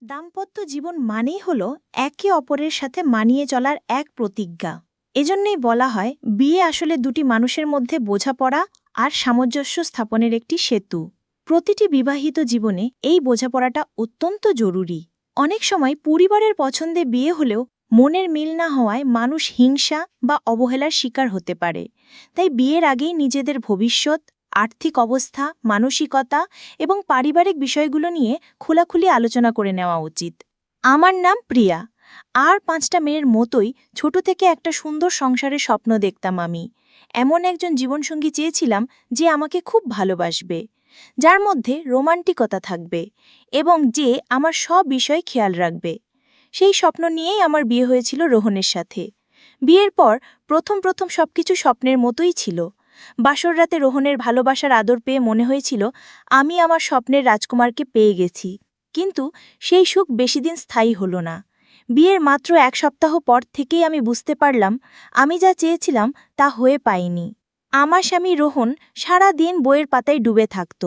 দাম্পত্য জীবন মানেই হল একে অপরের সাথে মানিয়ে চলার এক প্রতিজ্ঞা। এজন্যই বলা হয় বিয়ে আসলে দুটি মানুষের মধ্যে বোঝাপড়া আর সামঞ্জস্য স্থাপনের একটি সেতু। প্রতিটি বিবাহিত জীবনে এই বোঝাপড়াটা অত্যন্ত জরুরি। অনেক সময় পরিবারের পছন্দে বিয়ে হলেও মনের মিল না হওয়ায় মানুষ হিংসা বা অবহেলার শিকার হতে পারে। তাই বিয়ের আগেই নিজেদের ভবিষ্যৎ, আর্থিক অবস্থা, মানসিকতা এবং পারিবারিক বিষয়গুলো নিয়ে খোলাখুলি আলোচনা করে নেওয়া উচিত। আমার নাম প্রিয়া। আর 5টা মেয়ের মতোই ছোট থেকে একটা সুন্দর সংসারের স্বপ্ন দেখতাম আমি। এমন একজন জীবনসঙ্গী চেয়েছিলাম যে আমাকে খুব ভালোবাসবে, যার মধ্যে রোমান্টিকতা থাকবে এবং যে আমার সব বিষয় খেয়াল রাখবে। সেই স্বপ্ন নিয়েই আমার বিয়ে হয়েছিল রোহনের সাথে। বিয়ের পর প্রথম সবকিছু স্বপ্নের মতোই ছিল। বাসর রাতে রোহনের ভালোবাসার আদর পেয়ে মনে হয়েছিল আমি আমার স্বপ্নের রাজকুমারকে পেয়ে গেছি। কিন্তু সেই সুখ বেশিদিন স্থায়ী হলো না। বিয়ের মাত্র 1 সপ্তাহ পর থেকেই আমি বুঝতে পারলাম আমি যা চেয়েছিলাম তা হয়ে পাইনি। আমার স্বামী রোহন সারা দিন বইয়ের পাতায় ডুবে থাকত।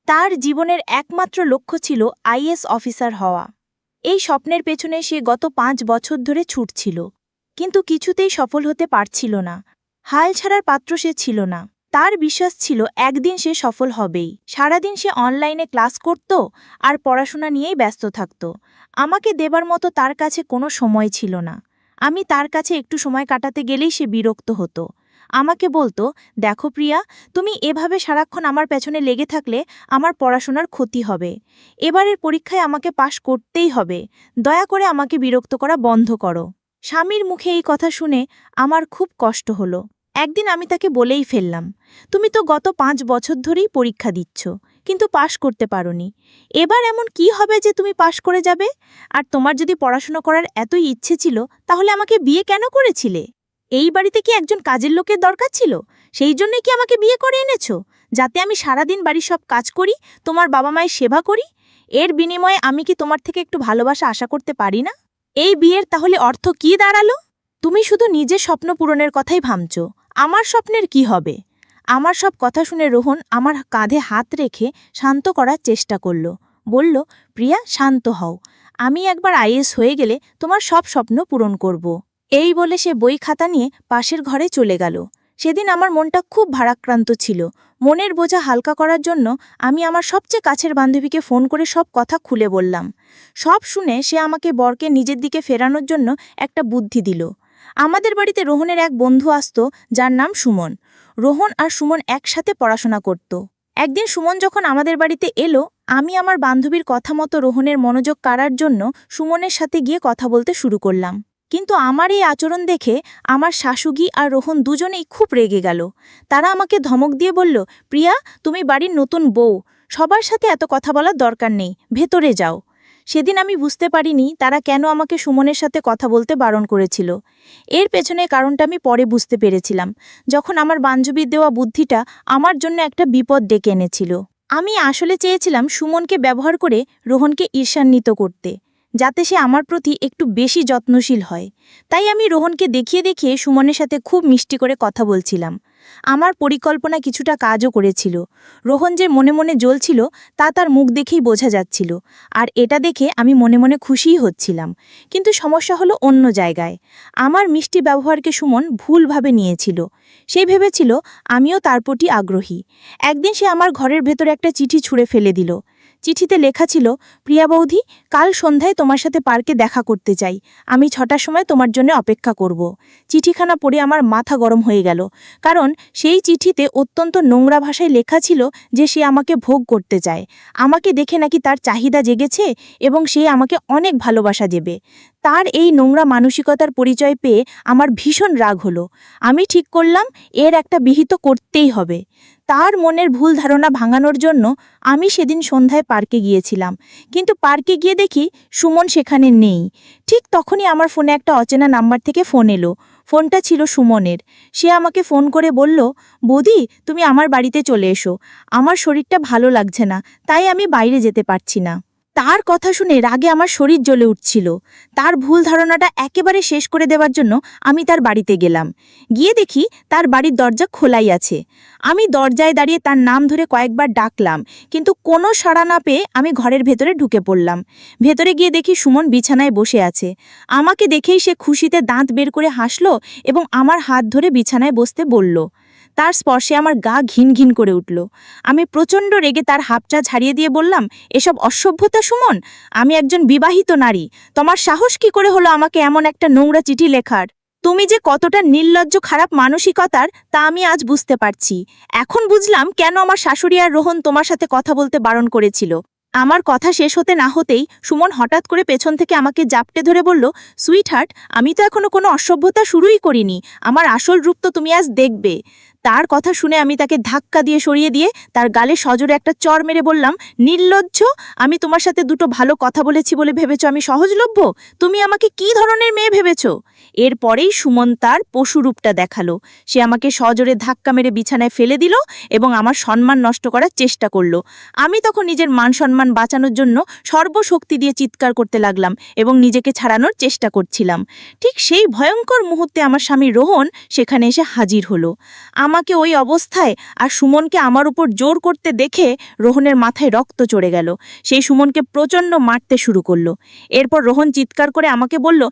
তার জীবনের একমাত্র লক্ষ্য ছিল আইএএস অফিসার হওয়া। এই স্বপ্নের পেছনে সে গত 5 বছর ধরে ছুটছিল, কিন্তু কিছুতেই সফল হতে পারছিল না। হাল ছাড়ার পাত্র সে ছিল না। তার বিশ্বাস ছিল একদিন সে সফল হবেই। সারাদিন সে অনলাইনে ক্লাস করত আর পড়াশোনা নিয়েই ব্যস্ত থাকত। আমাকে দেবার মতো তার কাছে কোনো সময় ছিল না। আমি তার কাছে একটু সময় কাটাতে গেলেই সে বিরক্ত হতো। আমাকে বলতো, দেখো প্রিয়া, তুমি এভাবে সারাক্ষণ আমার পেছনে লেগে থাকলে আমার পড়াশোনার ক্ষতি হবে। এবারের পরীক্ষায় আমাকে পাশ করতেই হবে। দয়া করে আমাকে বিরক্ত করা বন্ধ করো। স্বামীর মুখে এই কথা শুনে আমার খুব কষ্ট হলো। একদিন আমি তাকে বলেই ফেললাম, তুমি তো গত 5 বছর ধরেই পরীক্ষা দিচ্ছ, কিন্তু পাশ করতে পারোনি। এবার এমন কি হবে যে তুমি পাশ করে যাবে? আর তোমার যদি পড়াশোনা করার এতই ইচ্ছে ছিল, তাহলে আমাকে বিয়ে কেন করেছিলে? এই বাড়িতে কি একজন কাজের লোকের দরকার ছিল? সেই জন্যই কি আমাকে বিয়ে করে এনেছো, যাতে আমি সারাদিন বাড়ির সব কাজ করি, তোমার বাবা মায়ের সেবা করি? এর বিনিময়ে আমি কি তোমার থেকে একটু ভালোবাসা আশা করতে পারি না? এই বিয়ের তাহলে অর্থ কি দাঁড়ালো? তুমি শুধু নিজের স্বপ্ন পূরণের কথাই ভাবছ, আমার স্বপ্নের কি হবে? আমার সব কথা শুনে রোহন আমার কাঁধে হাত রেখে শান্ত করার চেষ্টা করল। বলল, প্রিয়া, শান্ত হও। আমি একবার আইএএস হয়ে গেলে তোমার সব স্বপ্ন পূরণ করব। এই বলে সে বই খাতা নিয়ে পাশের ঘরে চলে গেল। সেদিন আমার মনটা খুব ভারাক্রান্ত ছিল। মনের বোঝা হালকা করার জন্য আমি আমার সবচেয়ে কাছের বান্ধবীকে ফোন করে সব কথা খুলে বললাম। সব শুনে সে আমাকে বরকে নিজের দিকে ফেরানোর জন্য একটা বুদ্ধি দিল। আমাদের বাড়িতে রোহনের এক বন্ধু আসত, যার নাম সুমন। রোহন আর সুমন একসাথে পড়াশোনা করত। একদিন সুমন যখন আমাদের বাড়িতে এলো, আমি আমার বান্ধবীর কথা মতো রোহনের মনোযোগ কাড়ার জন্য সুমনের সাথে গিয়ে কথা বলতে শুরু করলাম। কিন্তু আমার এই আচরণ দেখে আমার শাশুড়ি আর রোহন দুজনেই খুব রেগে গেল। তারা আমাকে ধমক দিয়ে বলল, প্রিয়া, তুমি বাড়ির নতুন বউ, সবার সাথে এত কথা বলার দরকার নেই, ভেতরে যাও। সেদিন আমি বুঝতে পারিনি তারা কেন আমাকে সুমনের সাথে কথা বলতে বারণ করেছিল। এর পেছনে কারণটা আমি পরে বুঝতে পেরেছিলাম, যখন আমার বান্ধবীর দেওয়া বুদ্ধিটা আমার জন্য একটা বিপদ ডেকে এনেছিল। আমি আসলে চেয়েছিলাম সুমনকে ব্যবহার করে রোহনকে ঈর্ষান্বিত করতে, যাতে সে আমার প্রতি একটু বেশি যত্নশীল হয়। তাই আমি রোহনকে দেখিয়ে দেখিয়ে সুমনের সাথে খুব মিষ্টি করে কথা বলছিলাম। আমার পরিকল্পনা কিছুটা কাজও করেছিল। রোহন যে মনে মনে জ্বলছিল তা তার মুখ দেখেই বোঝা যাচ্ছিল, আর এটা দেখে আমি মনে মনে খুশিই হচ্ছিলাম। কিন্তু সমস্যা হলো অন্য জায়গায়। আমার মিষ্টি ব্যবহারকে সুমন ভুলভাবে নিয়েছিল। সে ভেবেছিল আমিও তার প্রতি আগ্রহী। একদিন সে আমার ঘরের ভেতরে একটা চিঠি ছুঁড়ে ফেলে দিল। চিঠিতে লেখা ছিল, প্রিয়া বৌদি, কাল সন্ধ্যায় তোমার সাথে পার্কে দেখা করতে চাই। আমি 6টার সময় তোমার জন্য অপেক্ষা করব। চিঠিখানা পড়ে আমার মাথা গরম হয়ে গেল, কারণ সেই চিঠিতে অত্যন্ত নোংরা ভাষায় লেখা ছিল যে সে আমাকে ভোগ করতে চায়। আমাকে দেখে নাকি তার চাহিদা জেগেছে এবং সে আমাকে অনেক ভালোবাসা দেবে। তার এই নোংরা মানসিকতার পরিচয় পেয়ে আমার ভীষণ রাগ হলো। আমি ঠিক করলাম এর একটা বিহিত করতেই হবে। তার মনের ভুল ধারণা ভাঙানোর জন্য আমি সেদিন সন্ধ্যায় পার্কে গিয়েছিলাম, কিন্তু পার্কে গিয়ে দেখি সুমন সেখানে নেই। ঠিক তখনই আমার ফোনে একটা অচেনা নাম্বার থেকে ফোন এলো। ফোনটা ছিল সুমনের। সে আমাকে ফোন করে বলল, বৌদি, তুমি আমার বাড়িতে চলে এসো। আমার শরীরটা ভালো লাগছে না, তাই আমি বাইরে যেতে পারছি না। তার কথা শুনে রাগে আমার শরীর জ্বলে উঠছিল। তার ভুল ধারণাটা একেবারে শেষ করে দেওয়ার জন্য আমি তার বাড়িতে গেলাম। গিয়ে দেখি তার বাড়ির দরজা খোলাই আছে। আমি দরজায় দাঁড়িয়ে তার নাম ধরে কয়েকবার ডাকলাম, কিন্তু কোনো সাড়া না পেয়ে আমি ঘরের ভেতরে ঢুকে পড়লাম। ভেতরে গিয়ে দেখি সুমন বিছানায় বসে আছে। আমাকে দেখেই সে খুশিতে দাঁত বের করে হাসল এবং আমার হাত ধরে বিছানায় বসতে বলল। তার স্পর্শে আমার গা ঘিন ঘিন করে উঠল। আমি প্রচণ্ড রেগে তার হাতটা ছাড়িয়ে দিয়ে বললাম, এসব অসভ্যতা সুমন, আমি একজন বিবাহিত নারী। তোমার সাহস কি করে হলো আমাকে এমন একটা নোংরা চিঠি লেখার? তুমি যে কতটা নির্লজ্জ খারাপ মানসিকতার তা আমি আজ বুঝতে পারছি। এখন বুঝলাম কেন আমার শাশুড়ি আর রোহন তোমার সাথে কথা বলতে বারণ করেছিল। আমার কথা শেষ হতে না হতেই সুমন হঠাৎ করে পেছন থেকে আমাকে জাপটে ধরে বলল, সুইটহার্ট, আমি তো এখনো কোনো অসভ্যতা শুরুই করিনি। আমার আসল রূপ তো তুমি আজ দেখবে। তার কথা শুনে আমি তাকে ধাক্কা দিয়ে সরিয়ে দিয়ে তার গালে সজোরে একটা চড় মেরে বললাম, নির্লজ্জ, আমি তোমার সাথে দুটো ভালো কথা বলেছি বলে ভেবেছ আমি সহজলভ্য? তুমি আমাকে কি ধরনের মেয়ে ভেবেছ? এরপরেই সুমন তার পশুরূপটা দেখালো। সে আমাকে সজোরে ধাক্কা মেরে বিছানায় ফেলে দিল এবং আমার সম্মান নষ্ট করার চেষ্টা করলো। আমি তখন নিজের মান সম্মান বাঁচানোর জন্য সর্বশক্তি দিয়ে চিৎকার করতে লাগলাম এবং নিজেকে ছাড়ানোর চেষ্টা করছিলাম। ঠিক সেই ভয়ঙ্কর মুহূর্তে আমার স্বামী রোহন সেখানে এসে হাজির হলো। আমাকে ওই অবস্থায় আর সুমনকে আমার উপর জোর করতে দেখে রোহনের মাথায় রক্ত চড়ে গেল। সেই সুমনকে প্রচণ্ড মারতে শুরু করলো। এরপর রোহন চিৎকার করে আমাকে বলল,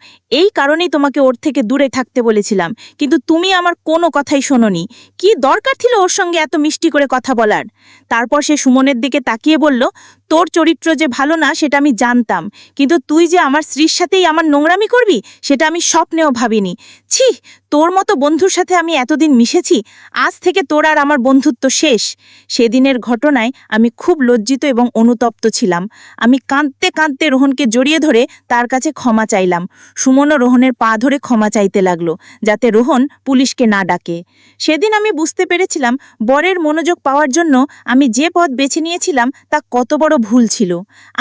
এই কারণেই তোমাকে ওর থেকে দূরে থাকতে বলেছিলাম, কিন্তু তুমি আমার কোনো কথাই শোনোনি। কি দরকার ছিল ওর সঙ্গে এত মিষ্টি করে কথা বলার? তারপর সে সুমনের দিকে তাকিয়ে বলল, তোর চরিত্র যে ভালো না সেটা আমি জানতাম, কিন্তু তুই যে আমার স্ত্রীর সাথেই আমার নোংরামি করবি সেটা আমি স্বপ্নেও ভাবিনি। ছি, তোর মতো বন্ধুর সাথে আমি এতদিন মিশেছি, আজ থেকে তোর আর আমার বন্ধুত্ব শেষ। সেদিনের ঘটনায় আমি খুব লজ্জিত এবং অনুতপ্ত ছিলাম। আমি কাঁদতে কাঁদতে রোহনকে জড়িয়ে ধরে তার কাছে ক্ষমা চাইলাম। সুমনও রোহনের পা ধরে ক্ষমা চাইতে লাগলো, যাতে রোহন পুলিশকে না ডাকে। সেদিন আমি বুঝতে পেরেছিলাম বরের মনোযোগ পাওয়ার জন্য আমি যে পথ বেছে নিয়েছিলাম তা কত বড় ভুল ছিল।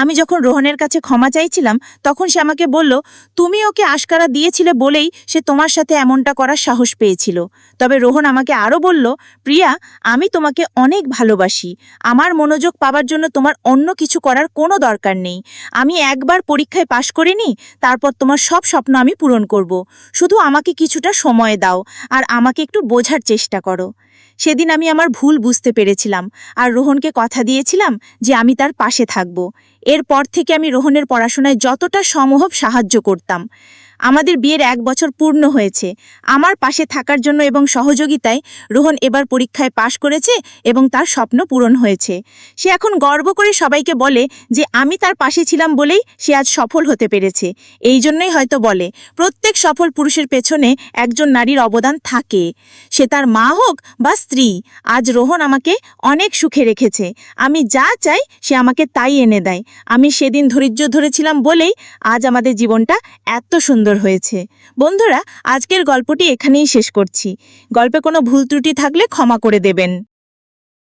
আমি যখন রোহনের কাছে ক্ষমা চাইছিলাম তখন সে আমাকে বলল, তুমি ওকে আশকারা দিয়েছিলে বলেই সে তোমার সাথে এমনটা করার সাহস পেয়েছিল। তবে রোহন আমাকে আরও বলল, প্রিয়া, আমি তোমাকে অনেক ভালোবাসি। আমার মনোযোগ পাওয়ার জন্য তোমার অন্য কিছু করার কোনো দরকার নেই। আমি একবার পরীক্ষায় পাশ করিনি, তারপর তোমার সব স্বপ্ন আমি পূরণ করব। শুধু আমাকে কিছুটা সময় দাও আর আমাকে একটু বোঝার চেষ্টা করো। সেদিন আমি আমার ভুল বুঝতে পেরেছিলাম আর রোহনকে কথা দিয়েছিলাম যে আমি তার পাশে থাকব। এরপর থেকে আমি রোহনের পড়াশোনায় যতটা সম্ভব সাহায্য করতাম। আমাদের বিয়ের 1 বছর পূর্ণ হয়েছে। আমার পাশে থাকার জন্য এবং সহযোগিতায় রোহন এবার পরীক্ষায় পাশ করেছে এবং তার স্বপ্ন পূরণ হয়েছে। সে এখন গর্ব করে সবাইকে বলে যে আমি তার পাশে ছিলাম বলেই সে আজ সফল হতে পেরেছে। এই জন্যই হয়তো বলে, প্রত্যেক সফল পুরুষের পেছনে একজন নারীর অবদান থাকে, সে তার মা হোক বা স্ত্রী। আজ রোহন আমাকে অনেক সুখে রেখেছে। আমি যা চাই সে আমাকে তাই এনে দেয়। আমি সেদিন ধৈর্য ধরেছিলাম বলেই আজ আমাদের জীবনটা এত সুন্দর হয়েছে। বন্ধুরা, আজকের গল্পটি এখানেই শেষ করছি। গল্পে কোনো ভুল ত্রুটি থাকলে ক্ষমা করে দেবেন।